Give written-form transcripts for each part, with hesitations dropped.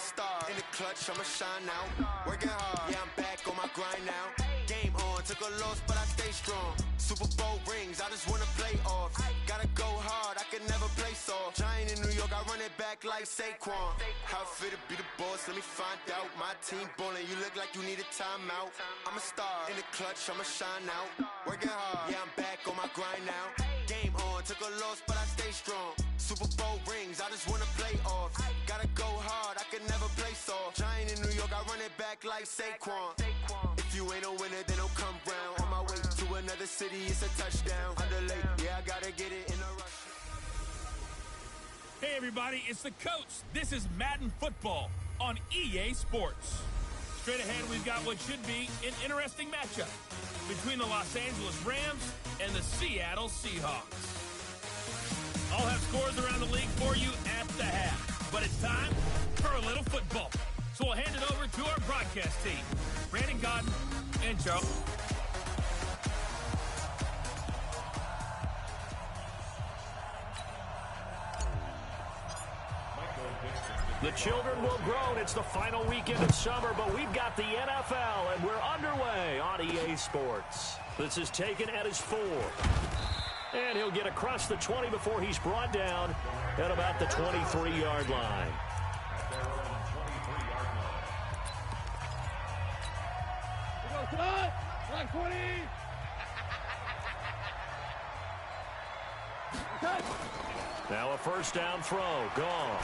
a star. In the clutch, I'ma shine now. Working hard, yeah, I'm back on my grind now. Game on, took a loss, but I stay strong. Super Bowl rings, I just wanna play off. Gotta go hard, I can never play soft. Giant in New York, I run it back like Saquon. How fit to be the boss, let me find out. My team ballin', you look like you need a timeout. I'm a star, in the clutch, I'ma shine out. Working hard, yeah, I'm back on my grind now. Game on, took a loss, but I stay strong. Super Bowl rings, I just wanna play off. Gotta go hard, I can never play soft. Giant in New York, I run it back like Saquon. If you ain't a winner, then don't come round. On my way to another city, it's a touchdown. Underlay, yeah, I gotta get it in a rush. Hey everybody, it's the coach. This is Madden Football on EA Sports. Straight ahead, we've got what should be an interesting matchup between the Los Angeles Rams and the Seattle Seahawks. I'll have scores around the league for you at the half, but it's time for a little football. So we'll hand it over to our broadcast team, Brandon Godden and Charles. The children will grow. It's the final weekend of summer, but we've got the NFL, and we're underway on EA Sports. This is taken at his 4. And he'll get across the 20 before he's brought down at about the 23-yard line. Like 20. Now a first down throw. Gone.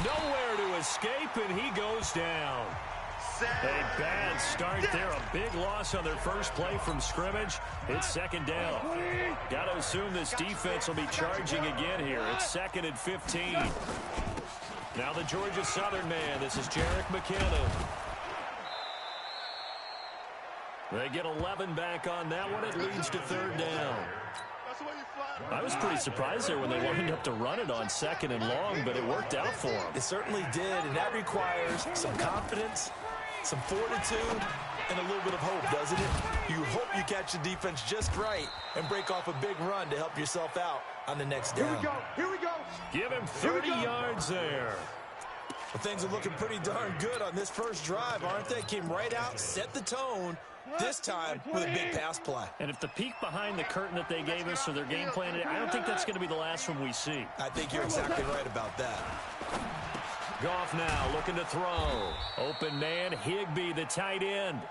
Nowhere to escape, and he goes down. A bad start there. A big loss on their first play from scrimmage. It's second down. Got to assume this defense will be charging again here. It's 2nd and 15. Now the Georgia Southern man. This is Jerick McKinnon. They get 11 back on that one. It leads to 3rd down. I was pretty surprised there when they lined up to run it on 2nd and long, but it worked out for them. It certainly did, and that requires some confidence, some fortitude, and a little bit of hope, doesn't it? You hope you catch the defense just right and break off a big run to help yourself out on the next down. Here we go. Give him 30 yards there. Well, things are looking pretty darn good on this first drive, aren't they? Came right out, set the tone, this time with a big pass play. And if the peek behind the curtain that they gave us or their game plan, I don't think that's going to be the last one we see. I think you're exactly right about that. Goff now looking to throw. Open man, Higbee, the tight end.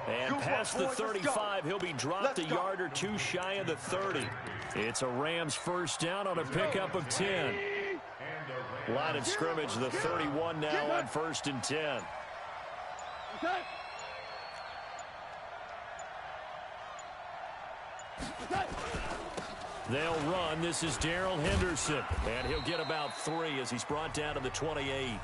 And past the 35, he'll be dropped a yard or two shy of the 30. It's a Rams first down on a pickup of 10. Line of scrimmage, the 31 now on 1st and 10. They'll run. This is Darrell Henderson. And he'll get about 3 as he's brought down to the 28.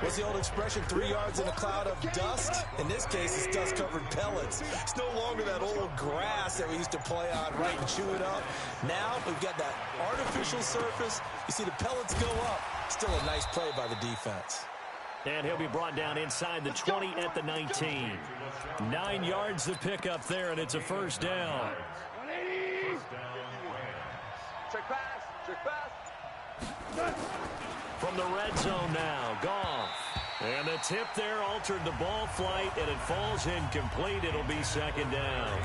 What's the old expression, 3 yards in a cloud of dust? In this case, it's dust-covered pellets. It's no longer that old grass that we used to play on, right, and chew it up. Now we've got that artificial surface. You see the pellets go up. Still a nice play by the defense. And he'll be brought down inside the 20 at the 19. 9 yards to pick up there, and it's a first down. 180. Check pass. From the red zone now, Goff. And the tip there altered the ball flight, and it falls incomplete. It'll be 2nd down.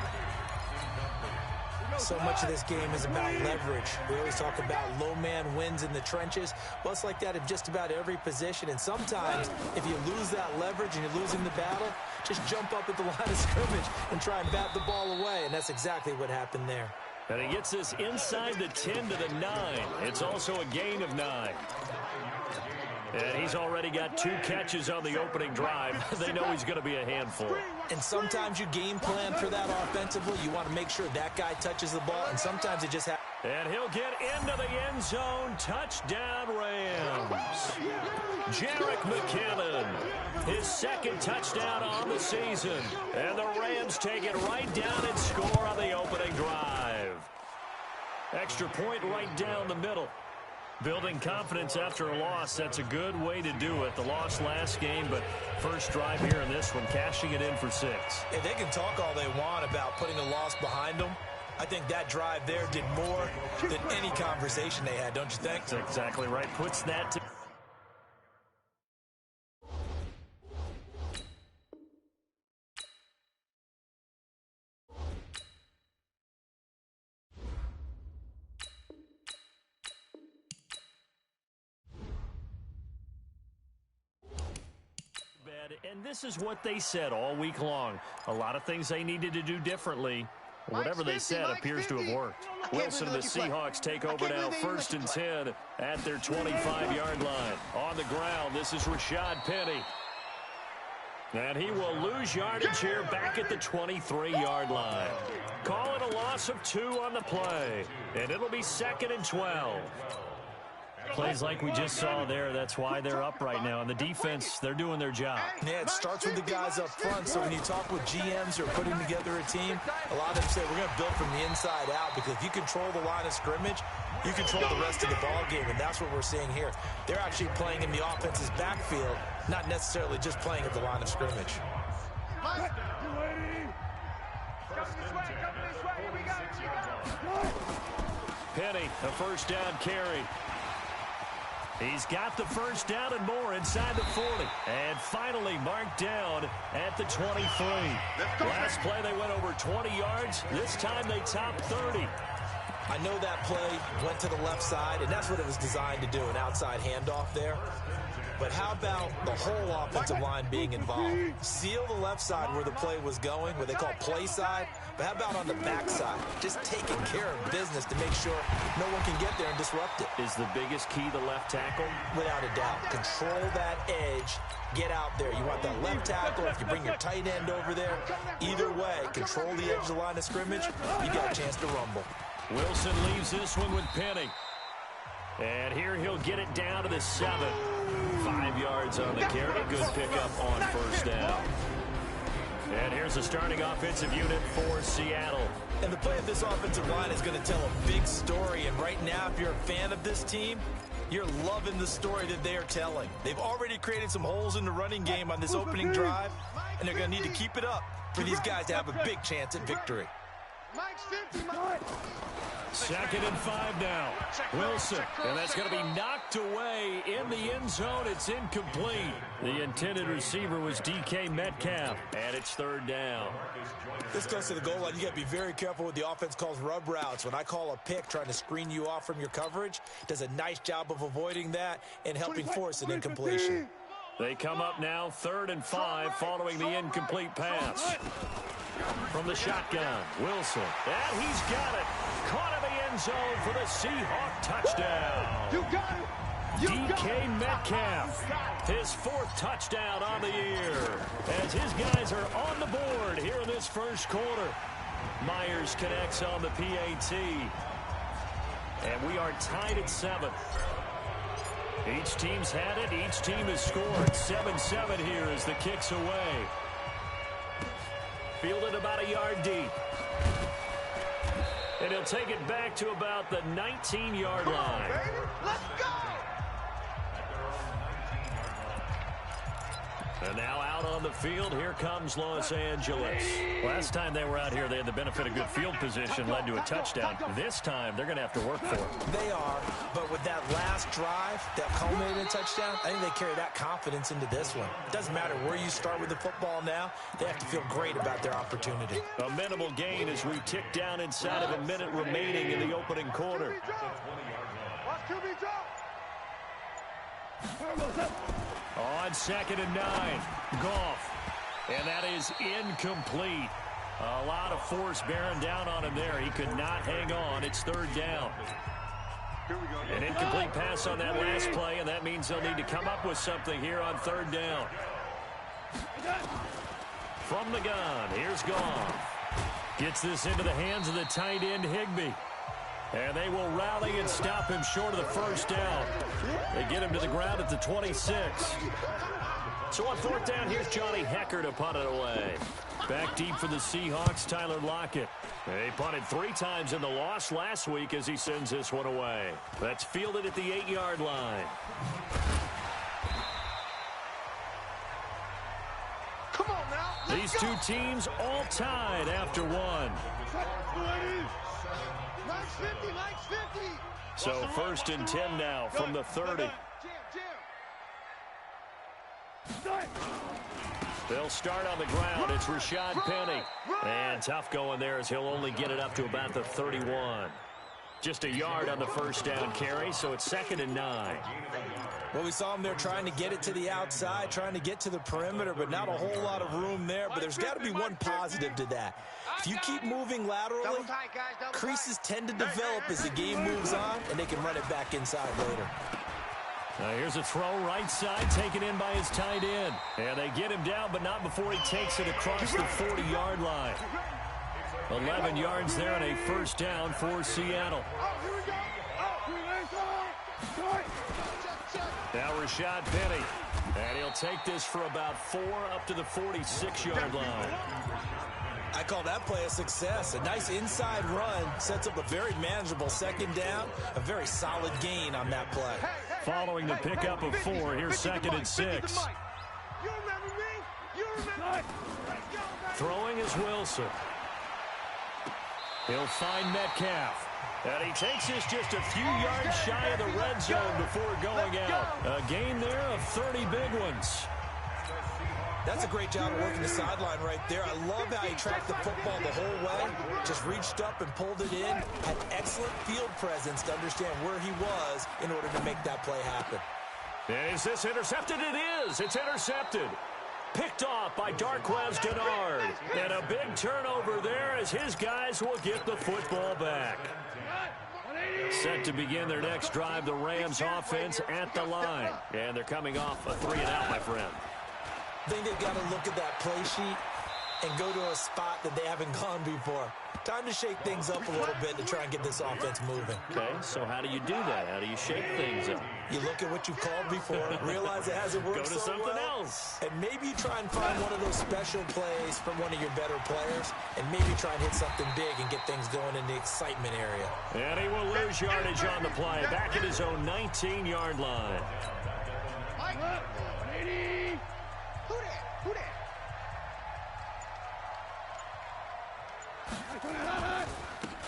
So much of this game is about leverage. We always talk about low man wins in the trenches. Well, it's like that in just about every position. And sometimes, if you lose that leverage and you're losing the battle, just jump up at the line of scrimmage and try and bat the ball away. And that's exactly what happened there. And he gets this inside the 10 to the 9. It's also a gain of 9. And he's already got 2 catches on the opening drive. They know he's going to be a handful. And sometimes you game plan for that offensively. You want to make sure that guy touches the ball, and sometimes it just happens. And he'll get into the end zone. Touchdown, Rams. Jerick McKinnon, his 2nd touchdown on the season. And the Rams take it right down and score on the opening drive. Extra point right down the middle. Building confidence after a loss, that's a good way to do it. The loss last game, but first drive here in this one, cashing it in for 6. If they can talk all they want about putting a loss behind them, I think that drive there did more than any conversation they had, don't you think? That's exactly right. Puts that to... said, and this is what they said all week long. A lot of things they needed to do differently. Whatever they said appears to have worked. Wilson and the Seahawks take over now, 1st and 10 at their 25-yard line. On the ground, this is Rashad Penny. And he will lose yardage here back at the 23-yard line. Call it a loss of 2 on the play. And it'll be 2nd and 12. Plays like we just saw there, that's why they're up right now. And the defense, they're doing their job. Yeah, it starts with the guys up front. So when you talk with GMs who are putting together a team, a lot of them say we're going to build from the inside out, because if you control the line of scrimmage, you control the rest of the ball game, and that's what we're seeing here. They're actually playing in the offense's backfield, not necessarily just playing at the line of scrimmage. Penny, a first down carry. He's got the first down and more inside the 40. And finally marked down at the 23. Last play they went over 20 yards. This time they topped 30. I know that play went to the left side, and that's what it was designed to do, an outside handoff there. But how about the whole offensive line being involved? Seal the left side where the play was going, what they call play side. But how about on the back side? Just taking care of business to make sure no one can get there and disrupt it. Is the biggest key the left tackle? Without a doubt. Control that edge. Get out there. You want that left tackle. If you bring your tight end over there, either way, control the edge of the line of scrimmage, you got a chance to rumble. Wilson leaves this one with Penny. And here he'll get it down to the 7. 5 yards on the carry. Good pickup on first down. And here's the starting offensive unit for Seattle. And the play of this offensive line is going to tell a big story. And right now, if you're a fan of this team, you're loving the story that they are telling. They've already created some holes in the running game on this opening drive, and they're going to need to keep it up for these guys to have a big chance at victory. 2nd and 5 now. Wilson, and that's going to be knocked away in the end zone. It's incomplete. The intended receiver was DK Metcalf, and it's 3rd down. This goes to the goal line. You got to be very careful with the offense calls rub routes. When I call a pick trying to screen you off from your coverage, does a nice job of avoiding that and helping force an incompletion. They come up now 3rd and 5 following the incomplete pass. From the shotgun, Wilson, and he's got it. Caught in the end zone for the Seahawk touchdown. You got it. DK Metcalf, his 4th touchdown on the year, as his guys are on the board here in this first quarter. Myers connects on the PAT, and we are tied at 7. Each team's had it. Each team has scored. 7-7 here as the kick's away. Fielded about a yard deep. And he'll take it back to about the 19-yard line. Let's go! And now out on the field, here comes Los Angeles. Last time they were out here, they had the benefit of good field position, led to a touchdown. This time, they're going to have to work for it. They are, but with that last drive that culminated in a touchdown, I think they carry that confidence into this one. It doesn't matter where you start with the football now, they have to feel great about their opportunity. A minimal gain as we tick down inside of a minute remaining in the opening quarter. Watch QB drop. On 2nd and 9, Goff. And that is incomplete. A lot of force bearing down on him there. He could not hang on. It's 3rd down. An incomplete pass on that last play, and that means they'll need to come up with something here on 3rd down. From the gun, here's Goff. Gets this into the hands of the tight end, Higbee. And they will rally and stop him short of the first down. They get him to the ground at the 26. So on 4th down, here's Johnny Hecker to punt it away. Back deep for the Seahawks, Tyler Lockett. They punted 3 times in the loss last week as he sends this one away. That's fielded at the 8-yard line. Come on now. These two teams all tied after one. So 1st and 10 now from the 30. They'll start on the ground. It's Rashad Penny. And tough going there as he'll only get it up to about the 31. Just a yard on the first down carry, so it's 2nd and 9. Well, we saw him there trying to get it to the outside, trying to get to the perimeter, but not a whole lot of room there. But there's got to be one positive to that. If you keep moving laterally, creases tend to develop as the game moves on, and they can run it back inside later. Now here's a throw right side, taken in by his tight end. And they get him down, but not before he takes it across the 40-yard line. 11 yards there and a first down for Seattle. Now Rashad Penny. And he'll take this for about 4 up to the 46-yard line. I call that play a success. A nice inside run sets up a very manageable second down. A very solid gain on that play. Following the pickup of 4, here's 2nd and 6. Throwing is Wilson. He'll find Metcalf. And he takes this just a few yards shy of the red zone before going out. A gain there of 30 big ones. That's a great job of working the sideline right there. I love how he tracked the football the whole way. Just reached up and pulled it in. Had excellent field presence to understand where he was in order to make that play happen. And is this intercepted? It is. It's intercepted. Picked off by Darquez Denard. And a big turnover there as his guys will get the football back. Set to begin their next drive, the Rams offense at the line. And they're coming off a 3-and-out, my friend. I think they've got to look at that play sheet and go to a spot that they haven't gone before. Time to shake things up a little bit to try and get this offense moving. Okay, so how do you do that? How do you shake things up? You look at what you've called before, realize it hasn't worked so well. Go to something else. And maybe you try and find one of those special plays from one of your better players, and maybe try and hit something big and get things going in the excitement area. And he will lose yardage on the play, back at his own 19-yard line.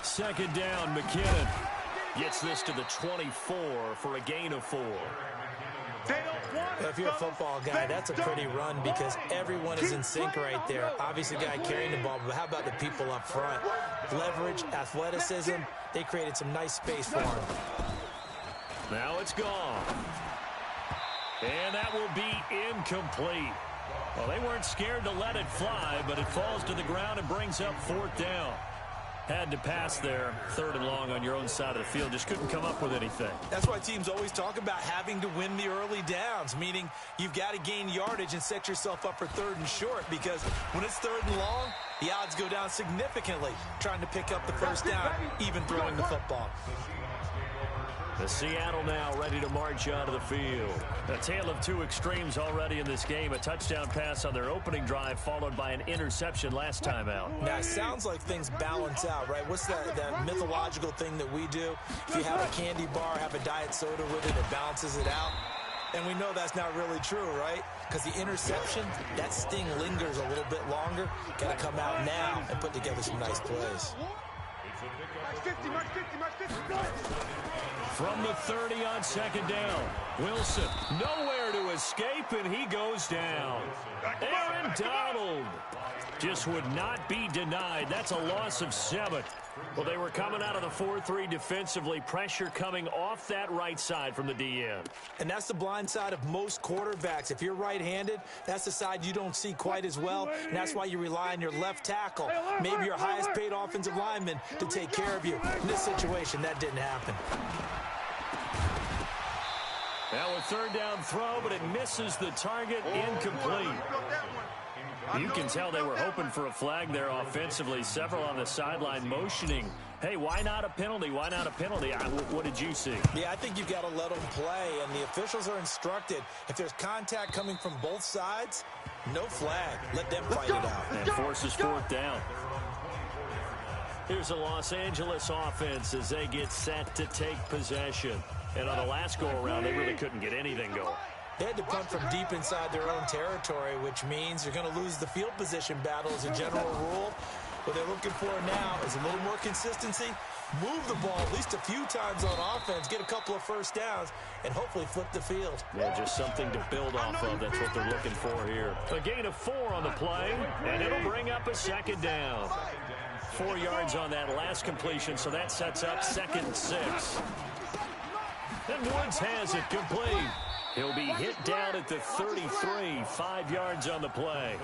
Second down, McKinnon gets this to the 24 for a gain of 4. If you're a football guy, that's a pretty run because everyone is in sync right there. Obviously, the guy carrying the ball, but how about the people up front? Leverage, athleticism, they created some nice space for him. Now it's gone. And that will be incomplete. Well, they weren't scared to let it fly, but it falls to the ground and brings up 4th down. Had to pass there, 3rd and long on your own side of the field. Just couldn't come up with anything. That's why teams always talk about having to win the early downs, meaning you've got to gain yardage and set yourself up for 3rd and short, because when it's 3rd and long, the odds go down significantly trying to pick up the first down, even throwing the football. The Seattle now ready to march out of the field. A tale of two extremes already in this game. A touchdown pass on their opening drive followed by an interception last time out. Now, it sounds like things balance out, right? What's that mythological thing that we do? If you have a candy bar, have a diet soda with it, it balances it out. And we know that's not really true, right? Because the interception, that sting lingers a little bit longer. Got to come out now and put together some nice plays. From the 30 on second down, Wilson nowhere to escape, and he goes down. Aaron Donald just would not be denied. That's a loss of 7. Well, they were coming out of the 4-3 defensively. Pressure coming off that right side from the DN. And that's the blind side of most quarterbacks. If you're right-handed, that's the side you don't see quite as well, and that's why you rely on your left tackle, maybe your highest-paid offensive lineman, to take care of you. In this situation, that didn't happen. Now a third down throw, but it misses the target, incomplete. You can tell they were hoping for a flag there offensively. Several on the sideline motioning. Hey, why not a penalty? Why not a penalty? What did you see? Yeah, I think you've got to let them play, and the officials are instructed. If there's contact coming from both sides, no flag. Let them fight it out. And forces 4th down. Here's the Los Angeles offense as they get set to take possession. And on the last go-around, they really couldn't get anything going. They had to punt from deep inside their own territory, which means you're going to lose the field position battle as a general rule. What they're looking for now is a little more consistency, move the ball at least a few times on offense, get a couple of first downs, and hopefully flip the field. Yeah, just something to build off of. That's what they're looking for here. A gain of 4 on the play, and it'll bring up a second down. 4 yards on that last completion, so that sets up 2nd and 6. And Woods has it complete. He'll be hit down at the 33, 5 yards on the play.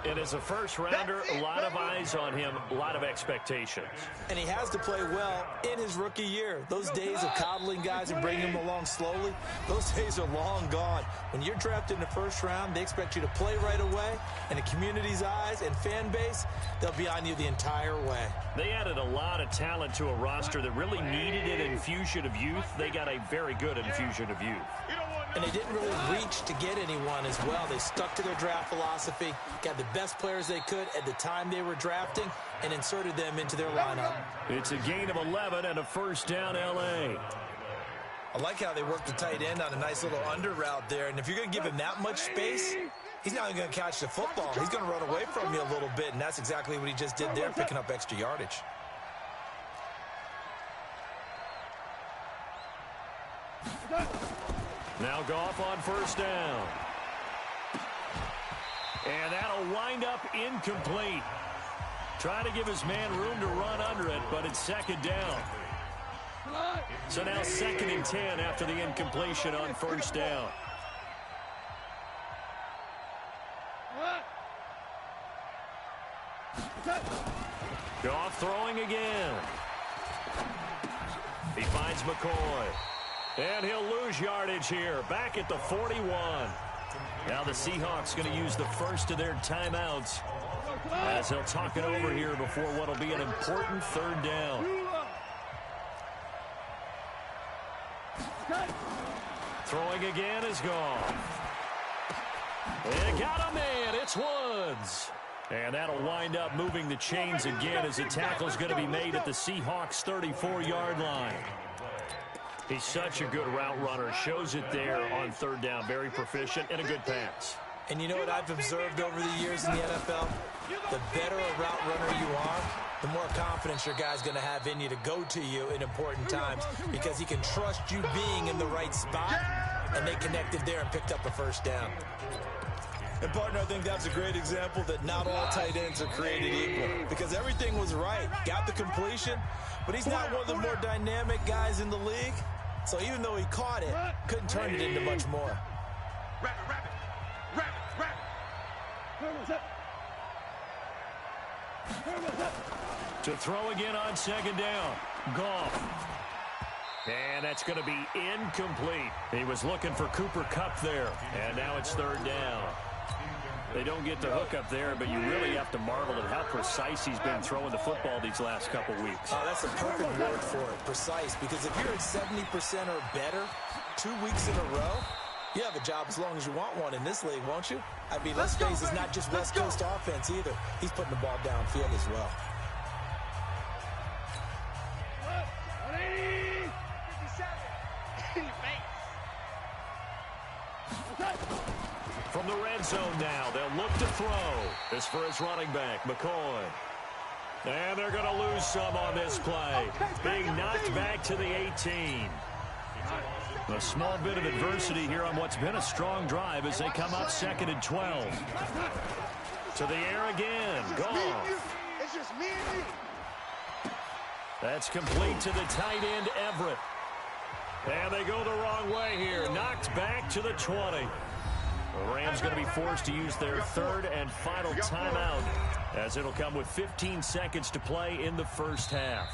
And as a first-rounder, a lot of eyes on him, a lot of expectations. And he has to play well in his rookie year. Those days of coddling guys and bringing them along slowly, those days are long gone. When you're drafted in the first round, they expect you to play right away. And the community's eyes and fan base, they'll be on you the entire way. They added a lot of talent to a roster that really needed an infusion of youth. They got a very good infusion of youth. And they didn't really reach to get anyone as well. They stuck to their draft philosophy, got the best players they could at the time they were drafting, and inserted them into their lineup. It's a gain of 11 and a first down, L.A. I like how they worked the tight end on a nice little under route there. And if you're going to give him that much space, he's not even going to catch the football. He's going to run away from you a little bit, and that's exactly what he just did there, picking up extra yardage. Now Goff on first down. And that'll wind up incomplete. Trying to give his man room to run under it, but it's second down. So now 2nd and 10 after the incompletion on first down. Goff throwing again. He finds McCoy. And he'll lose yardage here, back at the 41. Now the Seahawks going to use the first of their timeouts as they'll talk it over here before what will be an important third down. Throwing again is Goff. And got a man, it's Woods. And that'll wind up moving the chains again as the tackle's going to be made at the Seahawks 34-yard line. He's such a good route runner. Shows it there on third down. Very proficient and a good pass. And you know what I've observed over the years in the NFL? The better a route runner you are, the more confidence your guy's going to have in you to go to you in important times because he can trust you being in the right spot, and they connected there and picked up a first down. And, partner, I think that's a great example that not all tight ends are created equal because everything was right. Got the completion, but he's not one of the more dynamic guys in the league. So even though he caught it, couldn't turn it into much more. To throw again on second down. Goff. And that's going to be incomplete. He was looking for Cooper Kupp there. And now it's third down. They don't get the hook up there, but you really have to marvel at how precise he's been throwing the football these last couple weeks. Oh, that's a perfect word for it, precise, because if you're at 70% or better 2 weeks in a row, you have a job as long as you want one in this league, won't you? I mean, let's face it, it's not just West Coast offense either. He's putting the ball downfield as well. From the red zone now, they'll look to throw. This for his running back, McCoy. And they're going to lose some on this play. Being knocked back to the 18. A small bit of adversity here on what's been a strong drive as they come up 2nd and 12. To the air again. Goff. It's just me and you. That's complete to the tight end, Everett. And they go the wrong way here. Knocked back to the 20. The Rams going to be forced to use their third and final timeout as it'll come with 15 seconds to play in the first half.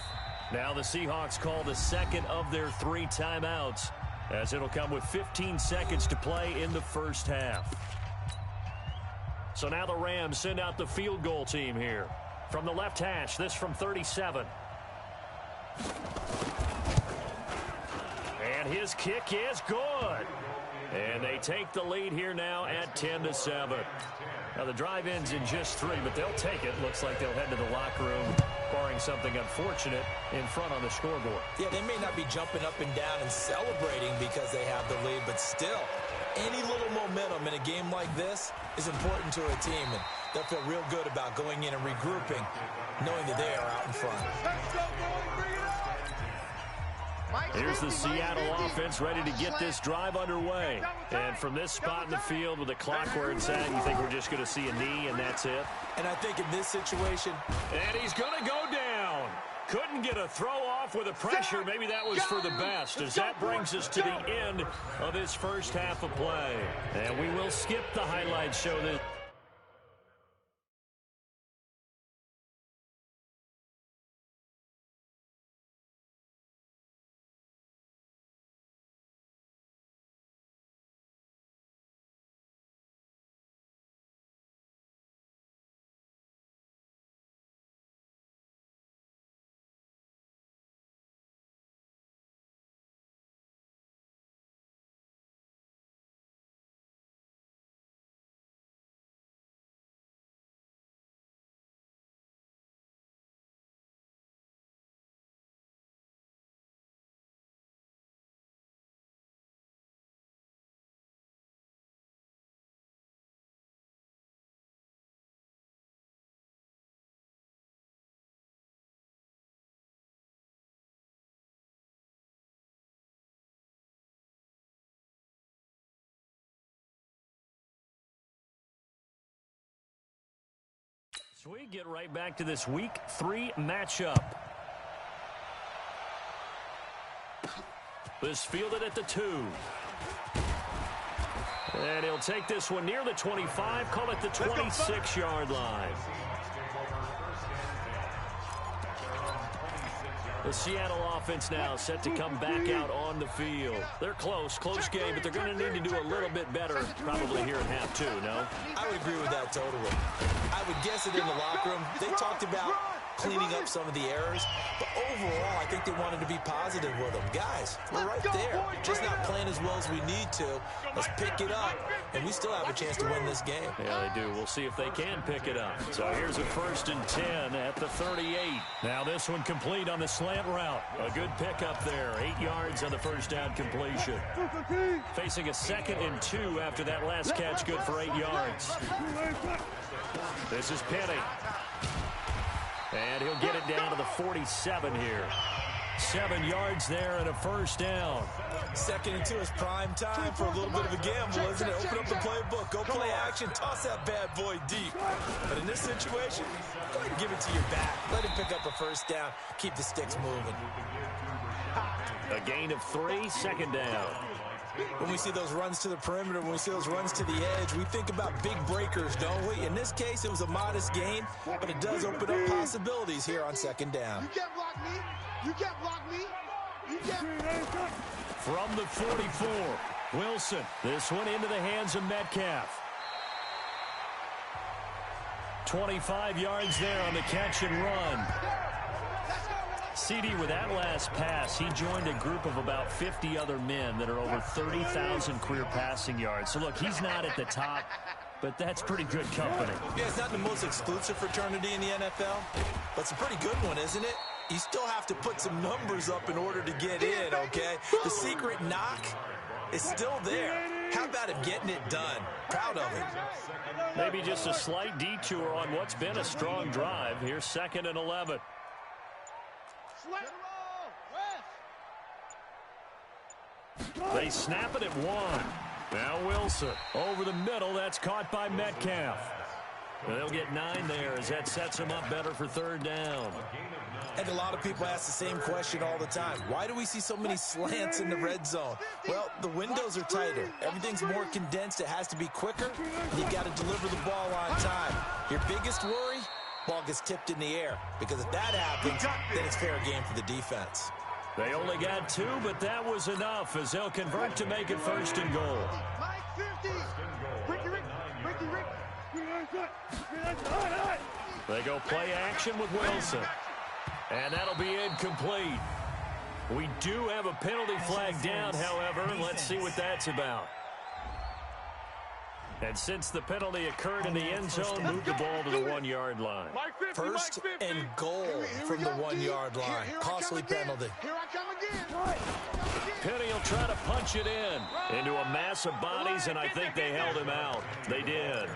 Now the Seahawks call the second of their 3 timeouts as it'll come with 15 seconds to play in the first half. So now the Rams send out the field goal team here. From the left hash, this from 37. And his kick is good. And they take the lead here now at 10-7. Now the drive ends in just 3, but they'll take it. Looks like they'll head to the locker room, barring something unfortunate in front on the scoreboard. Yeah, they may not be jumping up and down and celebrating because they have the lead, but still, any little momentum in a game like this is important to a team, and they'll feel real good about going in and regrouping, knowing that they are out in front. Here's the Seattle offense ready to get this drive underway. And from this spot in the field with the clock where it's at, you think we're just going to see a knee and that's it? And I think in this situation... And he's going to go down. Couldn't get a throw off. off with the pressure. Maybe that was for the best, as that brings us to the end of this first half of play. And we will skip the highlights show this. So we get right back to this Week 3 matchup. This fielded at the 2. And he'll take this one near the 25, call it the 26-yard line. The Seattle offense now set to come back out on the field. They're close game, but they're going to need to do a little bit better probably here in half 2, no? I would agree with that totally. I would guess it in the locker room. They talked about cleaning up some of the errors, but overall, I think they wanted to be positive with them. Guys, we're right there. Just not playing as well as we need to. Let's pick it up, and we still have a chance to win this game. Yeah, they do. We'll see if they can pick it up. So here's a 1st and 10 at the 38. Now this one complete on the slant route. A good pickup there. 8 yards on the first down completion. Facing a 2nd and 2 after that last catch, good for 8 yards. This is Penny. And he'll get it down to the 47 here. 7 yards there and a first down. 2nd and 2 is prime time for a little bit of a gamble, isn't it? Open up the playbook, go play action, toss that bad boy deep. But in this situation, go ahead and give it to your back. Let him pick up a first down, keep the sticks moving. A gain of 3, 2nd down. When we see those runs to the perimeter, when we see those runs to the edge, we think about big breakers, don't we? In this case, it was a modest gain, but it does open up possibilities here on 2nd down. You can't block me. You can't block me. You can't. From the 44, Wilson. This one into the hands of Metcalf. 25 yards there on the catch and run. CD, with that last pass, he joined a group of about 50 other men that are over 30,000 career passing yards. So, look, he's not at the top, but that's pretty good company. Yeah, it's not the most exclusive fraternity in the NFL, but it's a pretty good one, isn't it? You still have to put some numbers up in order to get in, okay? The secret knock is still there. How about him getting it done? Proud of him. Maybe just a slight detour on what's been a strong drive. Here's 2nd and 11. They snap it at 1. Now Wilson over the middle. That's caught by Metcalf. And they'll get 9 there as that sets them up better for 3rd down. And a lot of people ask the same question all the time. Why do we see so many slants in the red zone? Well, the windows are tighter. Everything's more condensed. It has to be quicker. And you've got to deliver the ball on time. Your biggest worry? Ball gets tipped in the air. Because if that happens, then it's fair game for the defense. They only got 2, but that was enough as they'll convert to make it 1st and goal. They go play action with Wilson. And that'll be incomplete. We do have a penalty flag down, however. Let's see what that's about. And since the penalty occurred in the end zone, move the ball to the 1-yard line. 1st and goal from the 1-yard line. Costly penalty. Penny will try to punch it into a mass of bodies, and I think they held him out. They did.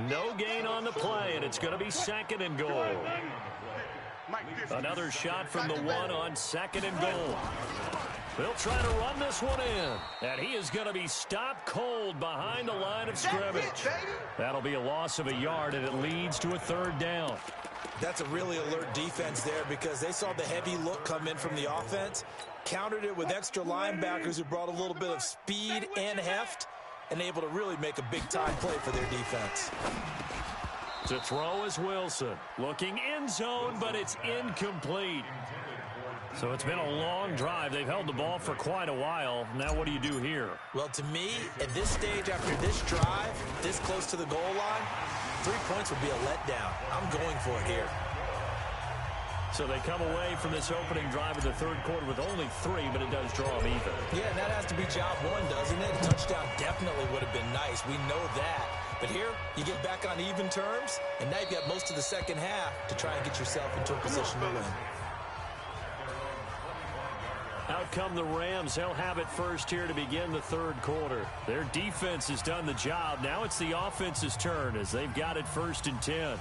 No gain on the play, and it's going to be 2nd and goal. Another shot from the 1 on 2nd and goal. They'll try to run this one in. And he is going to be stopped cold behind the line of scrimmage. That'll be a loss of a yard, and it leads to a 3rd down. That's a really alert defense there because they saw the heavy look come in from the offense, countered it with extra linebackers who brought a little bit of speed and heft, and able to really make a big-time play for their defense. To throw is Wilson. Looking end zone, but it's incomplete. So it's been a long drive. They've held the ball for quite a while. Now what do you do here? Well, to me, at this stage, after this drive, this close to the goal line, 3 points would be a letdown. I'm going for it here. So they come away from this opening drive in the 3rd quarter with only 3, but it does draw them even. Yeah, and that has to be job 1, doesn't it? A touchdown definitely would have been nice. We know that. But here, you get back on even terms, and now you've got most of the second half to try and get yourself into a position to win. Out come the Rams. They'll have it first here to begin the 3rd quarter. Their defense has done the job. Now it's the offense's turn as they've got it 1st and 10.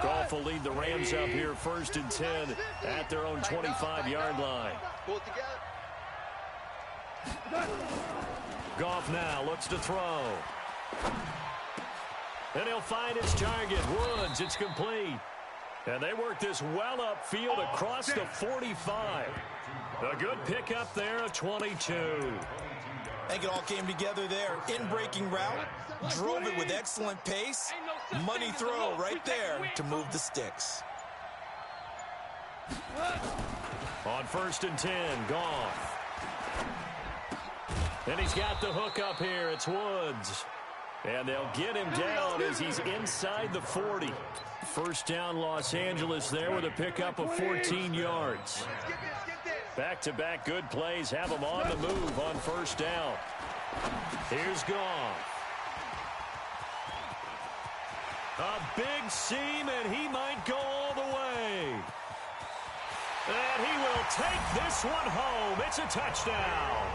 Goff will lead the Rams up here 1st and 10 at their own 25-yard line. Goff now looks to throw. And he'll find his target. Woods, it's complete. And they work this well upfield across the 45. A good pickup there of 22. I think it all came together there. In-breaking route, drove it with excellent pace. Money throw right there to move the sticks. On 1st and 10, Goff. And he's got the hook up here. It's Woods. And they'll get him down as he's inside the 40. 1st down, Los Angeles there with a pickup of 14 yards. Back-to-back good plays have him on the move on 1st down. Here's Goff. A big seam, and he might go all the way. And he will take this one home. It's a touchdown.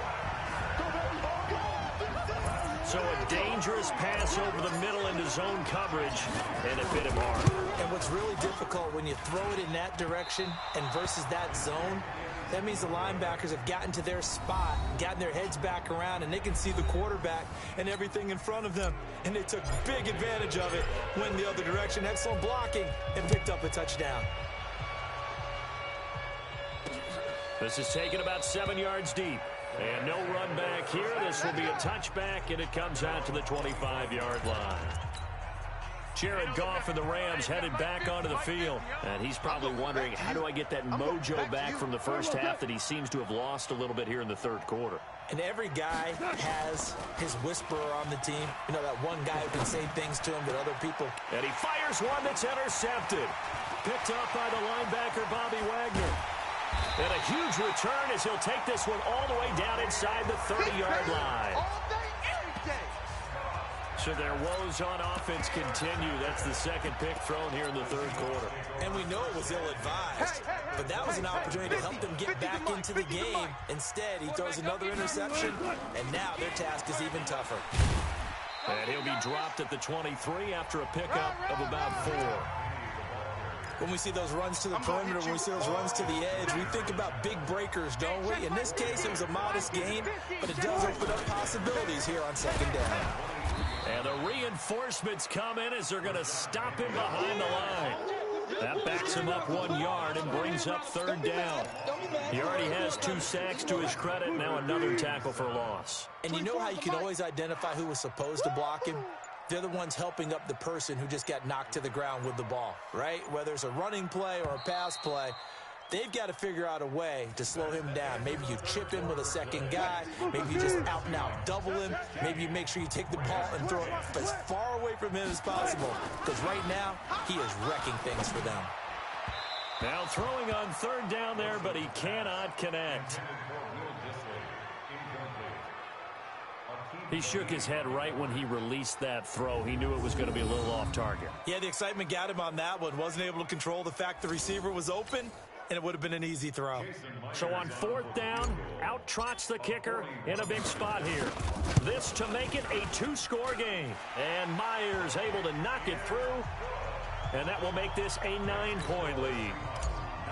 So a dangerous pass over the middle into zone coverage, and it hit him hard. And what's really difficult when you throw it in that direction and versus that zone, that means the linebackers have gotten to their spot, gotten their heads back around, and they can see the quarterback and everything in front of them. And they took big advantage of it, went the other direction, excellent blocking, and picked up a touchdown. This is taken about 7 yards deep. And no run back here. This will be a touchback, and it comes out to the 25-yard line. Jared Goff and the Rams headed back onto the field. And he's probably wondering, how do I get that mojo back from the first half that he seems to have lost a little bit here in the 3rd quarter? And every guy has his whisperer on the team. You know, that one guy who can say things to him that other people. And he fires one that's intercepted. Picked up by the linebacker, Bobby Wagner. And a huge return as he'll take this one all the way down inside the 30-yard line. So their woes on offense continue. That's the 2nd pick thrown here in the 3rd quarter. And we know it was ill-advised, but that was an opportunity to help them get back into the game. Instead, he throws another interception, and now their task is even tougher. And he'll be dropped at the 23 after a pickup of about 4. When we see those runs to the perimeter, when we see those runs to the edge, we think about big breakers, don't we? In this case, it was a modest gain, but it does open up possibilities here on 2nd down. And the reinforcements come in as they're going to stop him behind the line. That backs him up 1 yard and brings up 3rd down. He already has 2 sacks to his credit, now another tackle for loss. And you know how you can always identify who was supposed to block him? They're the ones helping up the person who just got knocked to the ground with the ball, right? Whether it's a running play or a pass play, they've got to figure out a way to slow him down. Maybe you chip him with a second guy. Maybe you just out and out double him. Maybe you make sure you take the ball and throw it as far away from him as possible. Because right now, he is wrecking things for them. Now throwing on 3rd down there, but he cannot connect. He shook his head right when he released that throw. He knew it was going to be a little off target. Yeah, the excitement got him on that one. Wasn't able to control the fact the receiver was open. and it would have been an easy throw. So on 4th down, out trots the kicker in a big spot here. This to make it a 2-score game. And Myers able to knock it through, and that will make this a 9-point lead.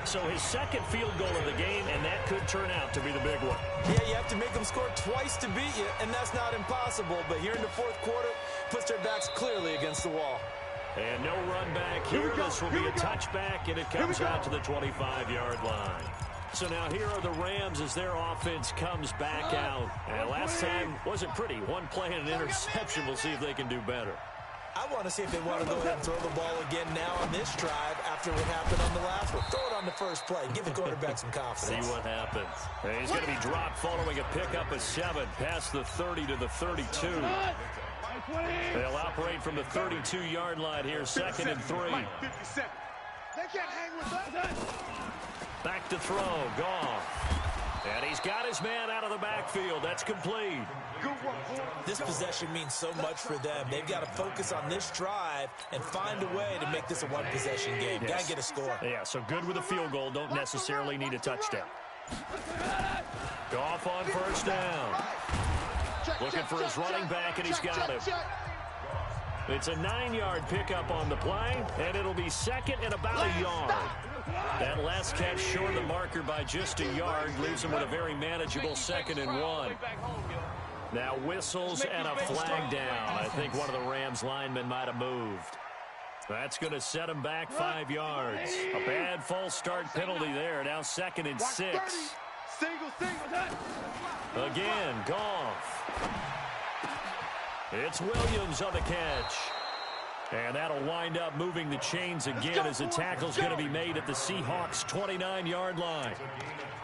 So his second field goal of the game, and that could turn out to be the big one. Yeah, you have to make them score twice to beat you, and that's not impossible. But here in the 4th quarter, puts their backs clearly against the wall. And no run back here. This will be a touchback, and it comes out to the 25-yard line. So now here are the Rams as their offense comes back out. And last time wasn't pretty. One play and an interception. We'll see if they can do better. I want to see if they want to go ahead and throw the ball again now on this drive after what happened on the last one. Throw it on the first play. Give the quarterback some confidence. See what happens. And he's going to be dropped following a pickup of 7 past the 30 to the 32. They'll operate from the 32-yard line here, 2nd and 3. They can't hang with us. Back to throw, Goff. And he's got his man out of the backfield. That's complete. This possession means so much for them. They've got to focus on this drive and find a way to make this a one-possession game. Yes. Got to get a score. Yeah, so good with a field goal. Don't necessarily need a touchdown. Goff on 1st down. Looking for his running back, and he's got him. It's a 9-yard pickup on the play, and it'll be 2nd and about a yard. That last catch short of the marker by just a yard leaves him with a very manageable 2nd and 1. Now whistles and a flag down. I think one of the Rams linemen might have moved. That's going to set him back 5 yards. A bad false start penalty there. Now 2nd and 6. Again, Goff. It's Williams on the catch. And that'll wind up moving the chains again as the tackle's going to be made at the Seahawks' 29-yard line.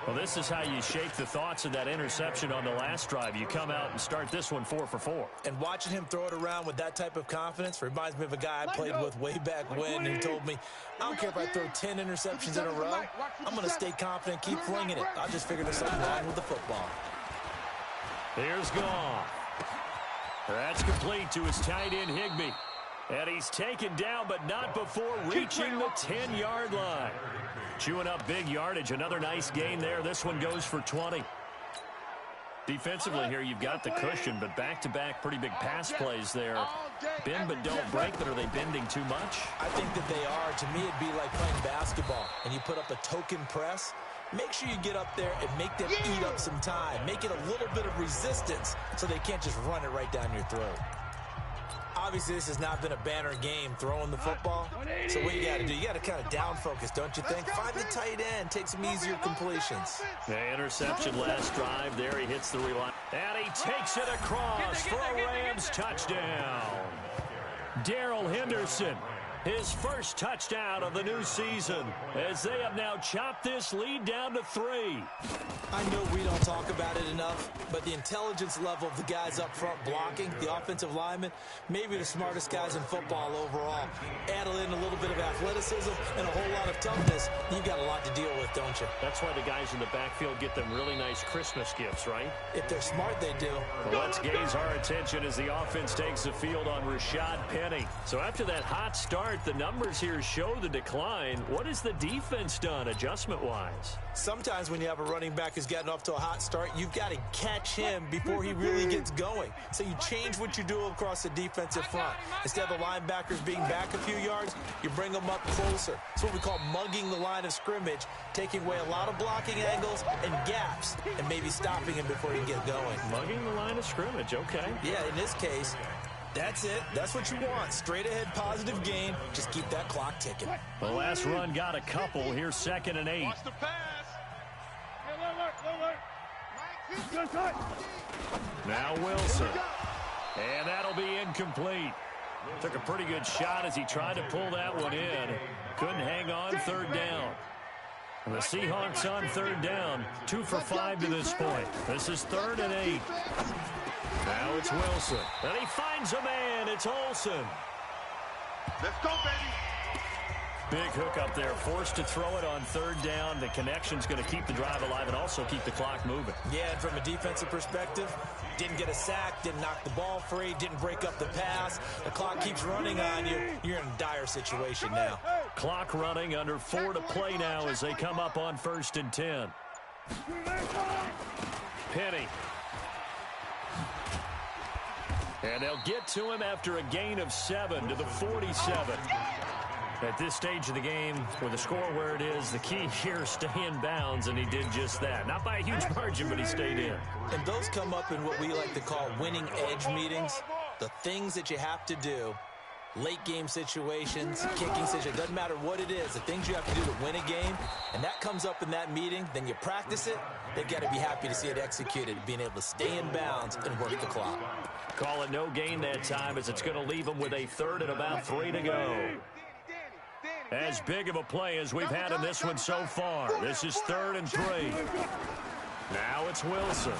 Well, this is how you shake the thoughts of that interception on the last drive. You come out and start this one 4 for 4. And watching him throw it around with that type of confidence reminds me of a guy I played with way back when who told me, I don't care if I throw 10 interceptions in a row, I'm going to stay confident, keep flinging it. I just figured there's something wrong with the football. Here's Goff. That's complete to his tight end, Higbee. And he's taken down, but not before reaching the 10-yard line. Chewing up big yardage. Another nice gain there. This one goes for 20. Defensively here, you've got the cushion, but back-to-back pretty big pass plays there. Bend but don't break, but are they bending too much? I think that they are. To me, it'd be like playing basketball, and you put up a token press. Make sure you get up there and make them eat up some time. Make it a little bit of resistance so they can't just run it right down your throat. Obviously, this has not been a banner game throwing the football. So what you got to do, you got to kind of down focus, don't you think? Find the tight end, take some easier completions. The interception last drive. There he hits the reline. And he takes it across for a Rams touchdown. Darrell Henderson, his first touchdown of the new season, as they have now chopped this lead down to 3. I know we don't talk about it enough, but the intelligence level of the guys up front blocking, the offensive linemen, maybe the smartest guys in football overall. Add in a little bit of athleticism and a whole lot of toughness, you've got a lot to deal with, don't you? That's why the guys in the backfield get them really nice Christmas gifts, right? If they're smart, they do. Well, let's gaze our attention as the offense takes the field on Rashad Penny. So after that hot start, the numbers here show the decline. What has the defense done adjustment-wise? Sometimes when you have a running back who's gotten off to a hot start, you've got to catch him before he really gets going. So you change what you do across the defensive front. Instead of the linebackers being back a few yards, you bring them up closer. It's what we call mugging the line of scrimmage, taking away a lot of blocking angles and gaps, and maybe stopping him before he can get going. Mugging the line of scrimmage, okay. Yeah, in this case, that's it. That's what you want. Straight ahead, positive gain. Just keep that clock ticking. The last run got a couple. Here's 2nd and 8. Watch the pass. Now Wilson. And that'll be incomplete. Took a pretty good shot as he tried to pull that one in. Couldn't hang on 3rd down. And the Seahawks on 3rd down. 2 for 5 to this point. This is 3rd and 8. Now it's Wilson. And he finds a man. It's Olsen. Let's go, baby. Big hook up there. Forced to throw it on 3rd down. The connection's going to keep the drive alive and also keep the clock moving. Yeah, and from a defensive perspective, didn't get a sack, didn't knock the ball free, didn't break up the pass. The clock keeps running on you. You're in a dire situation now. Clock running, under 4 to play now as they come up on 1st and 10. Penny. And they'll get to him after a gain of 7 to the 47. At this stage of the game, with the score where it is, the key here is stay in bounds, and he did just that. Not by a huge margin, but he stayed in. And those come up in what we like to call winning edge meetings. The things that you have to do, late game situations, kicking situations, doesn't matter what it is, the things you have to do to win a game, and that comes up in that meeting, then you practice it, they've got to be happy to see it executed, being able to stay in bounds and work the clock. Call it no gain that time, as it's going to leave them with a 3rd and about 3 to go. As big of a play as we've had in this one so far. This is 3rd and 3. Now it's Wilson.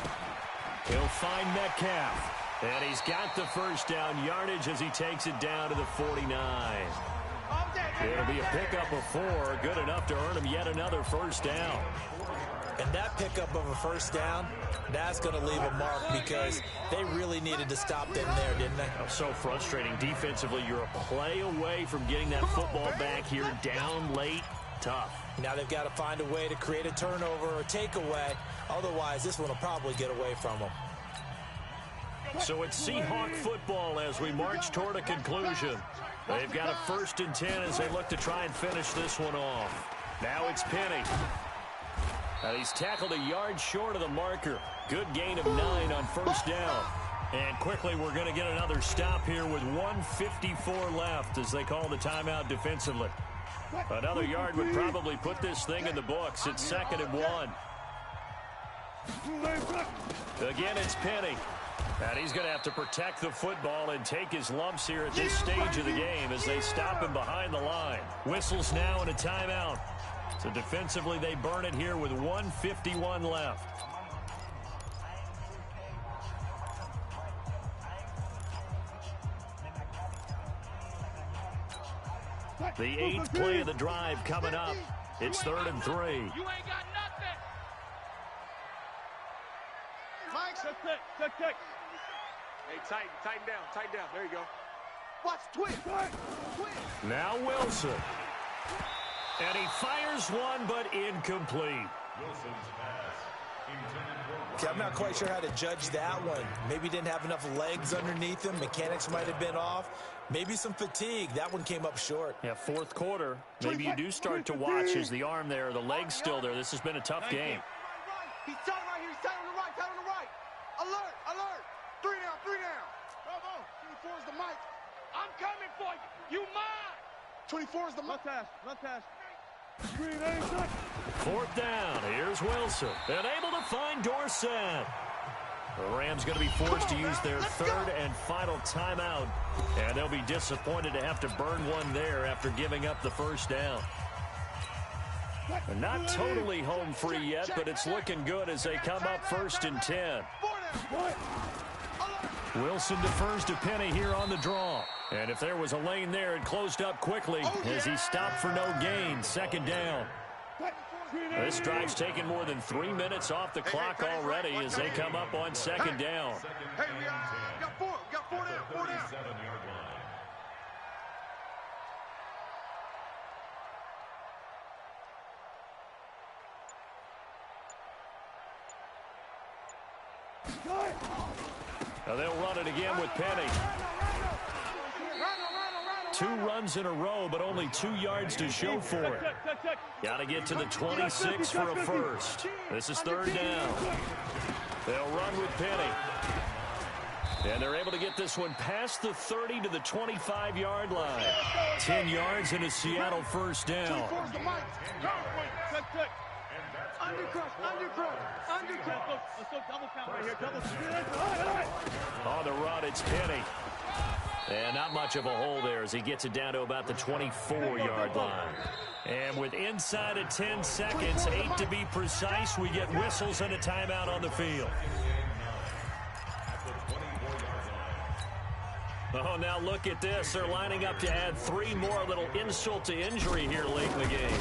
He'll find Metcalf. And he's got the first down yardage as he takes it down to the 49. It'll be a pickup of 4, good enough to earn him yet another first down. And that pickup of a first down, that's going to leave a mark because they really needed to stop them there, didn't they? Oh, so frustrating. Defensively, you're a play away from getting that football back here down late. Tough. Now they've got to find a way to create a turnover or takeaway. Otherwise, this one will probably get away from them. So it's Seahawk football as we march toward a conclusion. They've got a 1st and 10 as they look to try and finish this one off. Now it's Penny. And he's tackled a yard short of the marker. Good gain of 9 on first down. And quickly we're going to get another stop here with 1:54 left as they call the timeout defensively. Another yard would probably put this thing in the books. It's 2nd and 1. Again, it's Penny. And he's going to have to protect the football and take his lumps here at this stage of the game as they stop him behind the line. Whistles now and a timeout. So defensively, they burn it here with 1:51 left. The 8th play of the drive coming up. It's 3rd and 3. You ain't got nothing. Mike, check. Hey, tighten down. There you go. Watch, twist. Now Wilson. And he fires one, but incomplete. Okay, I'm not quite sure how to judge that one. Maybe didn't have enough legs underneath him. Mechanics might have been off. Maybe some fatigue. That one came up short. Yeah, 4th quarter. Maybe you do start to watch as the arm there, the leg's still there. This has been a tough game. He's tight right here. He's tight on the right. Alert. 3 down. Bravo. 24 is the mic. I'm coming for you. You mine. 24 is the mic. Run pass. 4th down. Here's Wilson. And able to find Dorsett. The Rams going to be forced to use their 3rd and final timeout. And they'll be disappointed to have to burn one there after giving up the first down. Not totally home free yet, but it's looking good as they come up 1st and 10. Wilson defers to Penny here on the draw. And if there was a lane there, it closed up quickly as he stopped for no gain. 2nd down. This drive's taken more than 3 minutes off the clock already as they come up on 2nd down. Hey, we got 4 down. Now they'll run it again with Penny. 2 runs in a row, but only 2 yards to show for it. Got to get to the 26 for a first. This is 3rd down. They'll run with Penny. And they're able to get this one past the 30 to the 25-yard line. 10 yards and a Seattle first down. On the run, it's Penny. And not much of a hole there as he gets it down to about the 24-yard line. And with inside of 10 seconds, 8 to be precise, we get whistles and a timeout on the field. Oh, now look at this. They're lining up to add 3 more, little insult to injury here late in the game.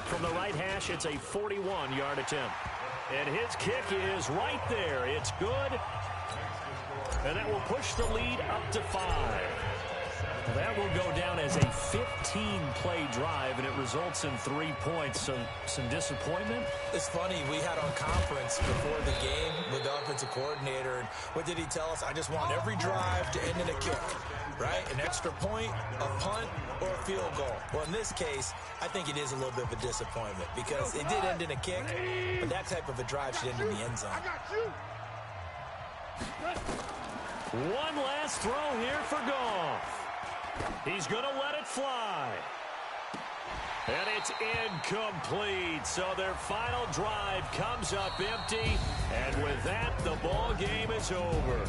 From the right hash, it's a 41-yard attempt. And his kick is right there. It's good. And that will push the lead up to 5. Well, that will go down as a 15-play drive, and it results in 3 points. So some disappointment. It's funny, we had our conference before the game with the offensive coordinator, and what did he tell us? I just want every drive to end in a kick, right? An extra point, a punt, or a field goal. Well, in this case, I think it is a little bit of a disappointment because it did end in a kick, but that type of a drive should end in the end zone. I got you. One last throw here for Goff. He's going to let it fly. And it's incomplete. So their final drive comes up empty. And with that, the ball game is over.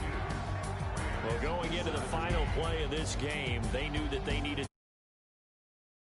Well, going into the final play of this game, they knew that they needed